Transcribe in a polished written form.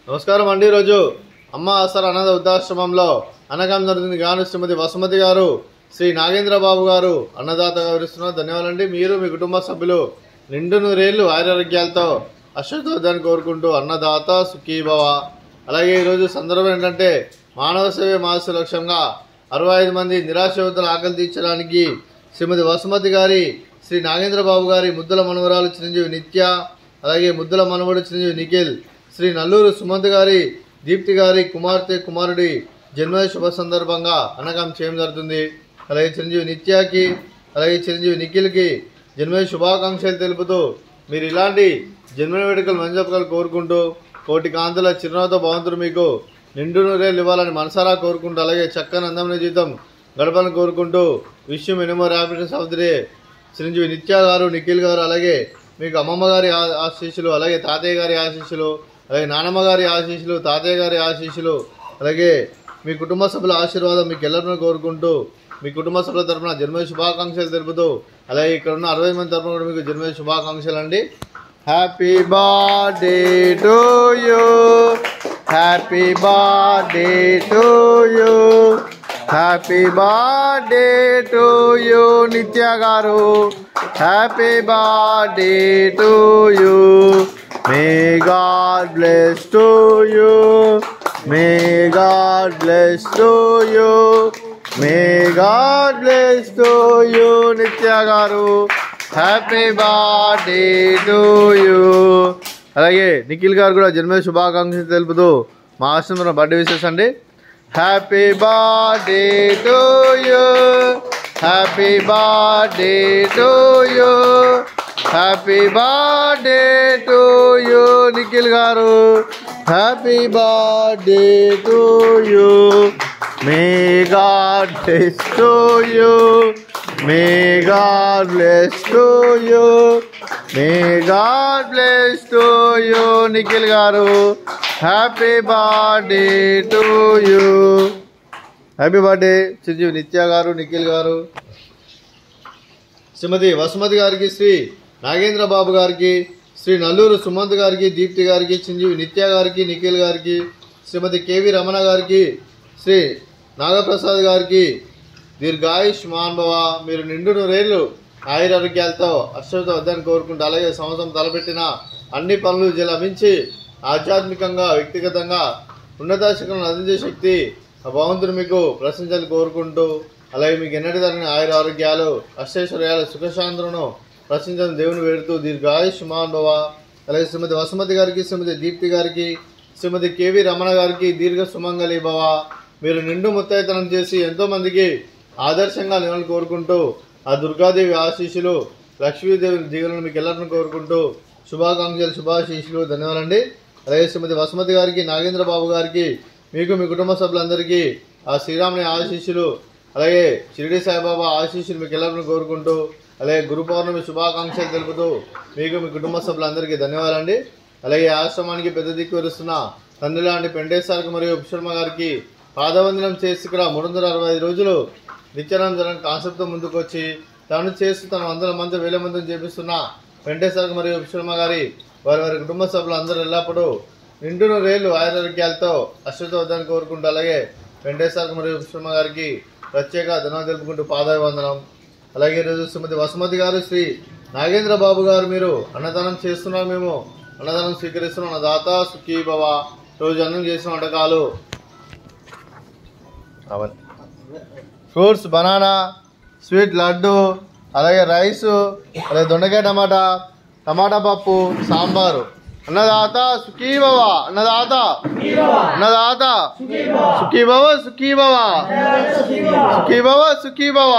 నమస్కారం అండి. ఈరోజు అమ్మ ఆసరా అనాథ వృద్ధాశ్రమంలో అన్నదానం జరుగుతుంది. గాను శ్రీమతి వసుమతి గారు, శ్రీ నాగేంద్రబాబు గారు అన్నదాతగా వివరిస్తున్నారు. ధన్యవాదాలండి. మీరు మీ కుటుంబ సభ్యులు నిండు నూరేళ్లు ఆరోగ్యాలతో అశ్వతోద్దాన్ని కోరుకుంటూ అన్నదాత సుఖీభవ. అలాగే ఈరోజు సందర్భం ఏంటంటే మానవ సేవే మానవ లక్ష్యంగా 65 మంది నిరాశ్రయుతుల ఆకలి తీర్చడానికి శ్రీమతి వసుమతి గారి, శ్రీ నాగేంద్రబాబు గారి ముద్దుల మనవరాలు చిరంజీవి నిత్య, అలాగే ముద్దుల మనవడు చిరంజీవి నిఖిల్, శ్రీ నల్లూరు సుమంత్ గారి, దీప్తి గారి కుమార్తె కుమారుడి జన్మదిన శుభ సందర్భంగా అన్నదానం చేయడం జరుగుతుంది. అలాగే చిరంజీవి నిత్యకి, అలాగే చిరంజీవి నిఖిల్కి జన్మదిన శుభాకాంక్షలు తెలుపుతూ మీరు ఇలాంటి జన్మదిన వేడుకలు మంచి కోరుకుంటూ కోటి కాంతుల చిరునవ్వుతో భగవంతుడు మీకు నిండు నూరేళ్ళు ఇవ్వాలని మనసారా కోరుకుంటూ, అలాగే చక్కని అందమైన జీవితం గడపాలని కోరుకుంటూ విషయం ఎన్నో happiness of the day Chiranjeevi Nitya garu, Nikhil గారు, అలాగే మీకు అమ్మమ్మ గారి ఆశీస్సులు, అలాగే తాతయ్య గారి ఆశీస్సులు, అలాగే నానమ్మ గారి ఆశీస్సులు, తాతయ్య గారి ఆశీస్సులు, అలాగే మీ కుటుంబ సభ్యుల ఆశీర్వాదం మీకు ఎల్లరినూ కోరుకుంటూ మీ కుటుంబ సభ్యుల తరఫున జన్మదిన శుభాకాంక్షలు తెలుపుతూ, అలాగే ఇక్కడ ఉన్న 60 మంది తరఫున కూడా మీకు జన్మదిన శుభాకాంక్షలు అండి. Happy birthday to you, happy birthday to you, happy birthday to you నిత్య గారు, happy birthday to you, may God bless to you, may God bless to you, may God bless to you నిత్య గారు, happy birthday to you. అలాగే నిఖిల్ గారు కూడా జన్మదిన శుభాకాంక్షలు తెలుపుతూ మా ఆశ్రమంలో బర్త్డే విషెస్ అండి. Happy birthday to you, happy birthday to you, happy birthday to you Nikhil garu, happy birthday to you, may God bless to you, may God bless to you, may God bless to you Nikhil garu, happy birthday to you. Happy birthday చిరంజీవి నిత్య గారు, నిఖిల్ గారు, శ్రీమతి వసుమతి గారికి, శ్రీ నాగేంద్రబాబు గారికి, శ్రీ నల్లూరు సుమంత్ గారికి, దీప్తి గారికి, చిరంజీవి నిత్య గారికి, నిఖిల్ గారికి, శ్రీమతి KV Ramana గారికి, శ్రీ నాగప్రసాద్ గారికి దీర్ఘాయుష్మాన్ భవ. మీరు నిండు నూరేళ్లు ఆయురారోగ్యాలతో అశ్వత వద్దని కోరుకుంటూ, అలాగే సంవత్సరం తలపెట్టిన అన్ని పనులు లభించి ఆధ్యాత్మికంగా వ్యక్తిగతంగా ఉన్నత శిఖరాలను అందించే శక్తి ఆ భగవంతుడు మీకు ప్రశంసలు కోరుకుంటూ, అలాగే మీకు ఎన్నటి జరిగిన ఆయురారోగ్యాలు అష్టైశ్వర్యాలు సుఖశాంతులను ప్రశంసలు దేవుని వేడుతూ దీర్ఘాయుష్మాన్ భవ. అలాగే శ్రీమతి వసుమతి గారికి, శ్రీమతి దీప్తి గారికి, శ్రీమతి కేవి రమణ గారికి దీర్ఘ సుమంగళి భవ. మీరు నిండు ముత్తైతనం చేసి ఎంతోమందికి ఆదర్శంగా నిలవాలని కోరుకుంటూ ఆ దుర్గాదేవి ఆశీస్సులు, లక్ష్మీదేవి దీవులను మీకు ఎల్లరిని కోరుకుంటూ శుభాకాంక్షలు, శుభాశీస్సులు. ధన్యవాదాలండి. అలాగే శ్రీమతి వసుమతి గారికి, నాగేంద్రబాబు గారికి, మీకు మీ కుటుంబ సభ్యులందరికీ ఆ శ్రీరాముని ఆశీస్సులు, అలాగే షిరిడి సాయిబాబా ఆశీస్సులు మీకు ఎల్లరిని కోరుకుంటూ, అలాగే గురు పౌర్ణమి శుభాకాంక్షలు తెలుపుతూ మీకు మీ కుటుంబ సభ్యులందరికీ ధన్యవాదాలండి. అలాగే ఆశ్రమానికి పెద్ద దిక్కు వరుస్తున్న తండ్రి లాంటి పెంటేశ్వరికి మరియు ఉపశర్మ గారికి పాదవందనం చేసి ఇక్కడ 365 రోజులు నిత్యానంద జరగని కాన్సెప్ట్తో ముందుకు వచ్చి తను చేస్తూ తన 100 మంది 1000 మందిని చేపిస్తున్న వెంకటేశ్వర మరియు ఉపశర్మ గారి వారి కుటుంబ సభ్యులు అందరూ ఎల్లప్పుడూ నిండు నూరేళ్లు ఆరోగ్యాలతో అశ్వత వద్దని కోరుకుంటూ, అలాగే వెంకటేశ్వర మరియు ఉపశర్మ గారికి ప్రత్యేక ధన్యవాదాలు తెలుపుకుంటూ పాదాభివందనం. అలాగే ఈరోజు శ్రీమతి వసుమతి గారు, శ్రీ నాగేంద్రబాబు గారు మీరు అన్నదానం చేస్తున్నారు, మేము అన్నదానం స్వీకరిస్తున్నాం. అన్నదాత సుఖీభవ. రోజు అన్నం చేసిన వంటకాలు అవన్నీ ఫ్రూట్స్, బనానా, స్వీట్ లడ్డు, అలాగే రైసు, అలాగే దొండకాయ టమాటా, టమాటా పప్పు, సాంబారు. అన్నదాత సుఖీభవ, అన్నదాత అన్నదాత సుఖీభవ, సుఖీభవ సుఖీభవ, సుఖీభవ.